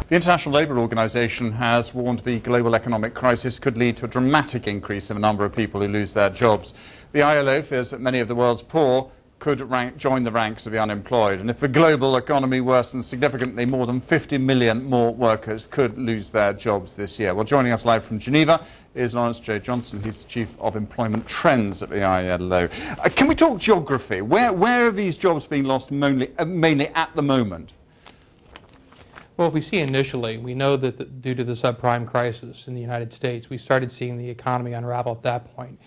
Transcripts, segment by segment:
The International Labour Organization has warned the global economic crisis could lead to a dramatic increase in the number of people who lose their jobs. The ILO fears that many of the world's poor could join the ranks of the unemployed. And if the global economy worsens significantly, more than 50 million more workers could lose their jobs this year. Well, joining us live from Geneva is Lawrence J. Johnson. He's Chief of Employment Trends at the ILO. Can we talk geography? Where are these jobs being lost mainly at the moment? Well, if we see initially, we know that due to the subprime crisis in the United States, we started seeing the economy unravel at that point.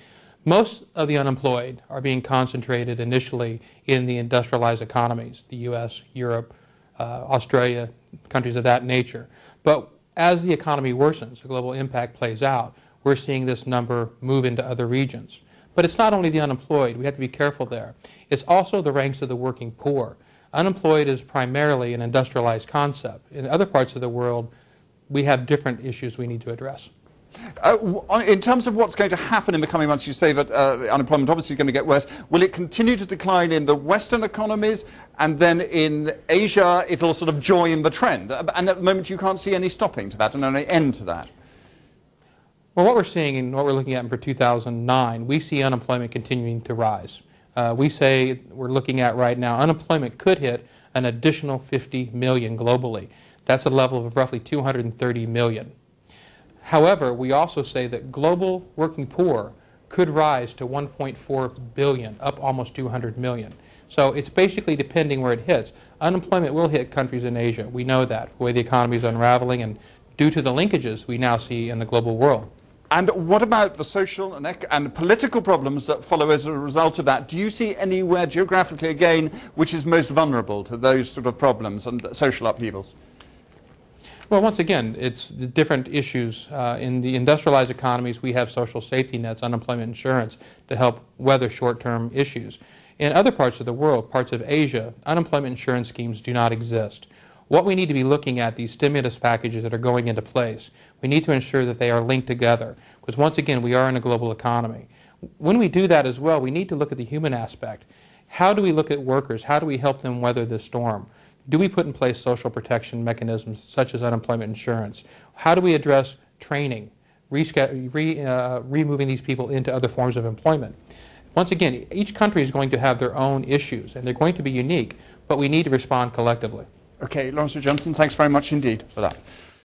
Most of the unemployed are being concentrated initially in the industrialized economies, the U.S., Europe, Australia, countries of that nature. But as the economy worsens, the global impact plays out, we're seeing this number move into other regions. But it's not only the unemployed. We have to be careful there. It's also the ranks of the working poor. Unemployed is primarily an industrialized concept. In other parts of the world, we have different issues we need to address. In terms of what's going to happen in the coming months, you say that unemployment obviously is going to get worse. Will it continue to decline in the Western economies, and then in Asia it'll sort of join the trend? And at the moment you can't see any stopping to that and any end to that. Well, what we're seeing and what we're looking at for 2009, we see unemployment continuing to rise. We say we're looking at right now, unemployment could hit an additional 50 million globally. That's a level of roughly 230 million. However, we also say that global working poor could rise to 1.4 billion, up almost 200 million. So it's basically depending where it hits. Unemployment will hit countries in Asia. We know that, the way the economy is unraveling and due to the linkages we now see in the global world. And what about the social and political problems that follow as a result of that? Do you see anywhere geographically, again, which is most vulnerable to those sort of problems and social upheavals? Well, once again, it's the different issues. In the industrialized economies, we have social safety nets, unemployment insurance, to help weather short-term issues. In other parts of the world, parts of Asia, unemployment insurance schemes do not exist. What we need to be looking at, these stimulus packages that are going into place, we need to ensure that they are linked together, because once again, we are in a global economy. When we do that as well, we need to look at the human aspect. How do we look at workers? How do we help them weather this storm? Do we put in place social protection mechanisms such as unemployment insurance? How do we address training, removing these people into other forms of employment? Once again, each country is going to have their own issues, and they're going to be unique, but we need to respond collectively. Okay, Lawrence Johnson, thanks very much indeed for that.